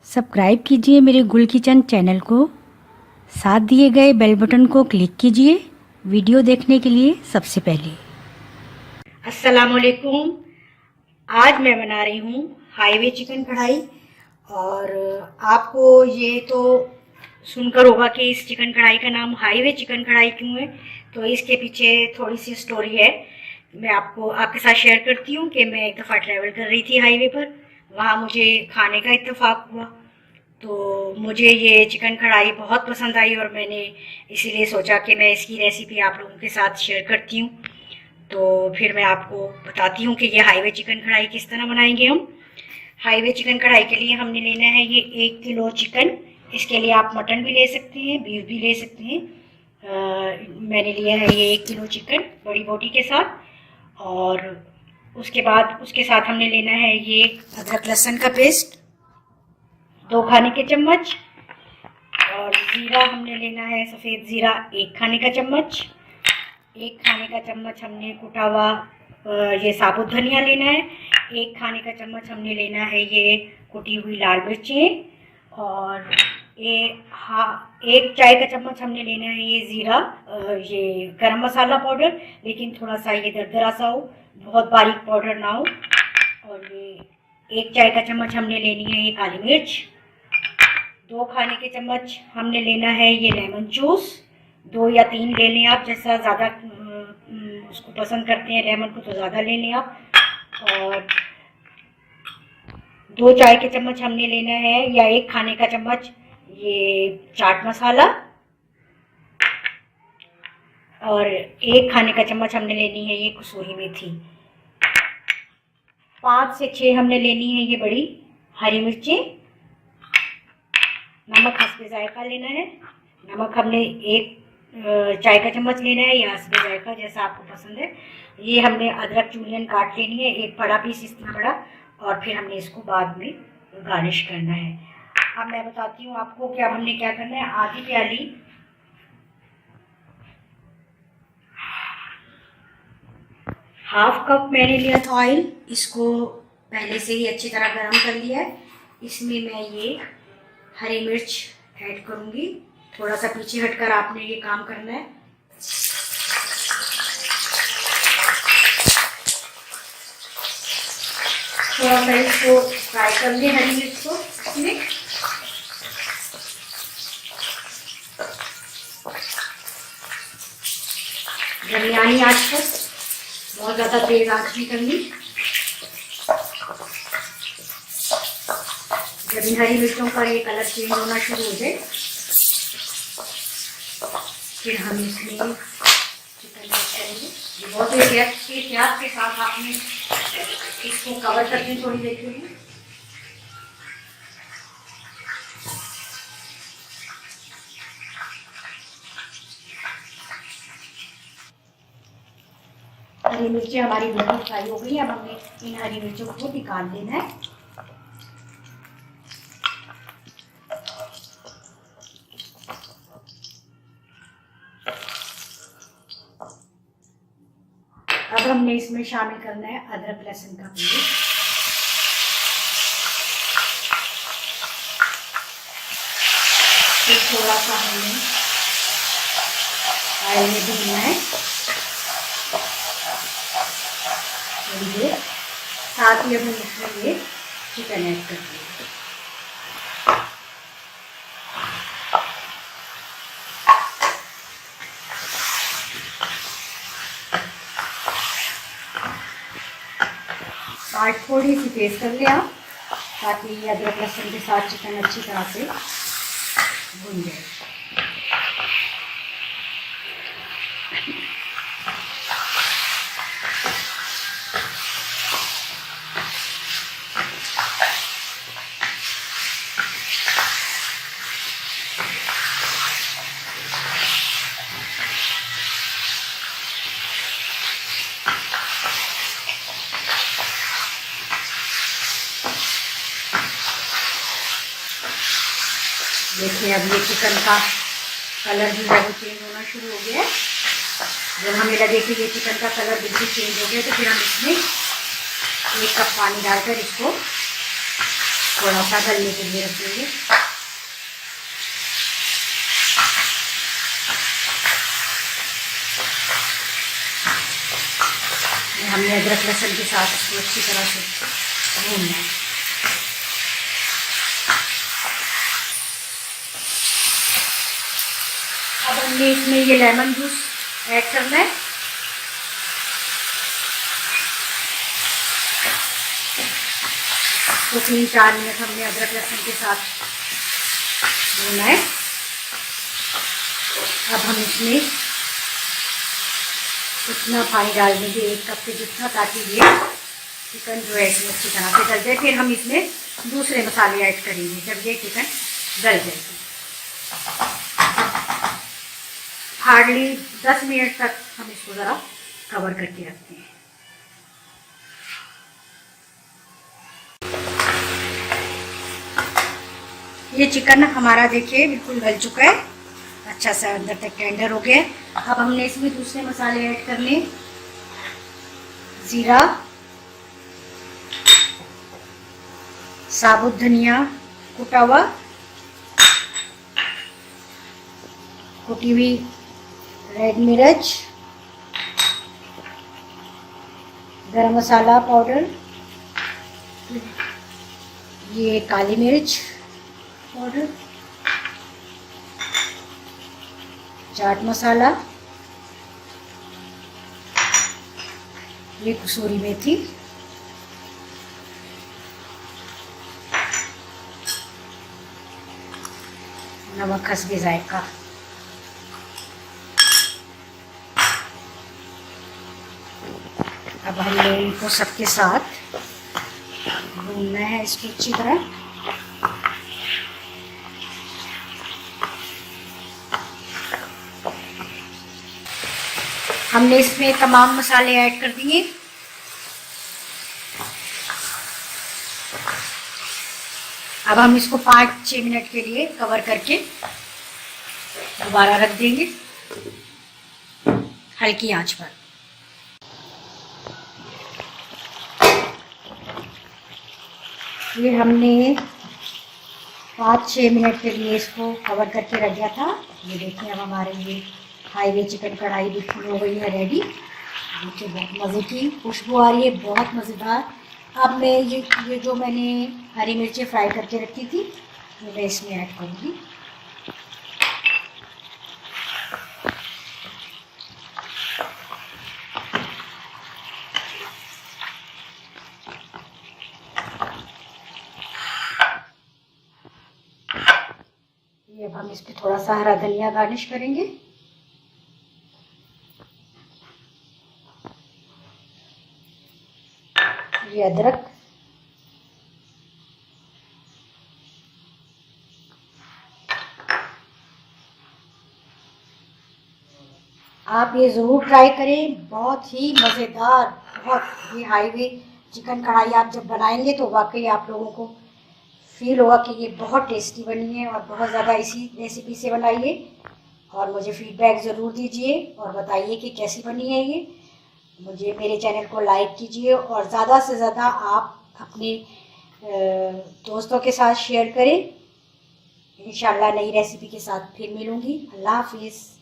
Subscribe कीजिए मेरे गुल किचन चैनल को, साथ दिए गए बेल बटन को क्लिक कीजिए वीडियो देखने के लिए सबसे पहले। अस्सलाम वालेकुम। आज मैं बना रही हूँ हाईवे चिकन कढ़ाई। और आपको ये तो सुनकर होगा कि इस चिकन कढ़ाई का नाम हाईवे चिकन कढ़ाई क्यों है, तो इसके पीछे थोड़ी सी स्टोरी है। मैं आपको आपके साथ शेयर करती हूँ कि मैं एक दफ़ा ट्रैवल कर रही थी हाईवे पर। वहाँ मुझे खाने का इत्तेफाक हुआ, तो मुझे ये चिकन कढ़ाई बहुत पसंद आई और मैंने इसीलिए सोचा कि मैं इसकी रेसिपी आप लोगों के साथ शेयर करती हूँ। तो फिर मैं आपको बताती हूँ कि ये हाईवे चिकन कढ़ाई किस तरह बनाएंगे हम। हाईवे चिकन कढ़ाई के लिए हमने लेना है ये 1 किलो चिकन। इसके लिए आप मटन भी ले सकते हैं, बीफ भी ले सकते हैं। मैंने लिया है ये 1 किलो चिकन बड़ी बोटी के साथ। और उसके बाद उसके साथ हमने लेना है ये अदरक लहसुन का पेस्ट 2 खाने के चम्मच। और ज़ीरा हमने लेना है सफ़ेद ज़ीरा 1 खाने का चम्मच। 1 खाने का चम्मच हमने कुटा हुआ ये साबुत धनिया लेना है। 1 खाने का चम्मच हमने लेना है ये कुटी हुई लाल मिर्चें। और ये 1 चाय का चम्मच हमने लेना है ये ज़ीरा ये गरम मसाला पाउडर, लेकिन थोड़ा सा ये दरदरा सा हो, बहुत बारीक पाउडर ना हो। और ये 1 चाय का चम्मच हमने लेनी है ये काली मिर्च। 2 खाने के चम्मच हमने लेना है ये लेमन जूस, 2 या 3 ले लें आप, जैसा ज़्यादा उसको पसंद करते हैं लेमन को तो ज़्यादा ले लें आप। और 2 चाय के चम्मच हमने लेना है या 1 खाने का चम्मच ये चाट मसाला। और 1 खाने का चम्मच हमने लेनी है ये कसूरी मेथी। 5 से 6 हमने लेनी है ये बड़ी हरी मिर्चें। नमक हस्बे जायका लेना है। नमक हमने 1 चाय का चम्मच लेना है या हस्बे जायका, जैसा आपको पसंद है। ये हमने अदरक जूलियन काट लेनी है, 1 बड़ा पीस इतना बड़ा। और फिर हमने इसको बाद में गार्निश करना है। अब मैं बताती हूँ आपको कि अब हमने क्या करना है। आधी प्याली हाफ कप मैंने लिया था ऑयल, इसको पहले से ही अच्छी तरह गर्म कर लिया है। इसमें मैं ये हरी मिर्च ऐड करूँगी। थोड़ा सा पीछे हटकर आपने ये काम करना है। थोड़ा सा इसको फ्राई कर लें हरी मिर्च को इसमें। दरमियानी आंच पर, बहुत ज़्यादा तेज आंच नहीं करनी। जब इन हरी मिर्चों का ये कलर चेंज होना शुरू हो जाए फिर हम इसमें चिकन ऐड करेंगे। ये बहुत एहतियात के साथ आपने इसको कवर करके थोड़ी देर के लिए। हरी मिर्चें हमारी बहुत फ्राई हो गई है। अब हमें इन हरी मिर्चों को निकाल लेना है। अब हमने इसमें शामिल करना है अदरक लहसुन का पेस्ट। फिर थोड़ा सा हमें ऑयल में भूनना है थोड़ी देर। साथ ही हम इसमें ये चिकन ऐड कर देंगे। साल्ट थोड़ी सी तेज कर लें आप, ताकि अदरक लहसुन के साथ चिकन अच्छी तरह से भुन जाए। देखिए अब ये चिकन का कलर भी है वो चेंज होना शुरू हो गया है। जब हमें लगे कि ये चिकन का कलर बिल्कुल चेंज हो गया तो फिर हम इसमें 1 कप पानी डालकर इसको थोड़ा सा गलने के लिए रख देंगे। हमने अदरक लहसुन के साथ इसको अच्छी तरह से भूनना है। अब हमने इसमें ये लेमन जूस ऐड करना है। तो 3-4 मिनट हमने अदरक लहसुन के साथ भूना है। अब हम इसमें इतना पानी डाल देंगे, 1 कप के जितना, ताकि ये चिकन जो है इसमें अच्छी तरह से गल जाए। फिर हम इसमें दूसरे मसाले ऐड करेंगे जब ये चिकन गल जाएगी। हार्डली 10 मिनट तक हम इसको ज़रा कवर करके रखते हैं। ये चिकन हमारा देखिए बिल्कुल गल चुका है, अच्छा सा अंदर तक टेंडर हो गया। अब हमने इसमें दूसरे मसाले ऐड करने, जीरा, साबुत धनिया कुटा हुआ, कुटी हुई रेड मिर्च, गरम मसाला पाउडर, ये काली मिर्च पाउडर, चाट मसाला, ये कसूरी मेथी, नमक हस्बे जायका। अब हमने इनको सबके साथ भूनना है इसको अच्छी तरह। हमने इसमें तमाम मसाले ऐड कर दिए। अब हम इसको 5-6 मिनट के लिए कवर करके दोबारा रख देंगे हल्की आंच पर। ये हमने 5-6 मिनट के लिए इसको कवर करके रख दिया था। ये देखिए अब हमारे ये हाईवे चिकन कढ़ाई बिल्कुल हो गई है रेडी। देखिए बहुत मज़े की खुशबू आ रही है, बहुत मज़ेदार। अब मैं ये जो मैंने हरी मिर्चें फ्राई करके रखी थी वो मैं इसमें ऐड करूँगी। ये अब हम इस पर थोड़ा सा हरा धनिया गार्निश करेंगे। ये अदरक, आप ये ज़रूर ट्राई करें, बहुत ही मज़ेदार। बहुत ये हाईवे चिकन कढ़ाई आप जब बनाएंगे तो वाकई आप लोगों को फील होगा कि ये बहुत टेस्टी बनी है और बहुत ज़्यादा इसी रेसिपी से बनाइए और मुझे फीडबैक ज़रूर दीजिए और बताइए कि कैसी बनी है ये। मुझे मेरे चैनल को लाइक कीजिए और ज़्यादा से ज़्यादा आप अपने दोस्तों के साथ शेयर करें। इंशाल्लाह नई रेसिपी के साथ फिर मिलूँगी। अल्लाह हाफिज़।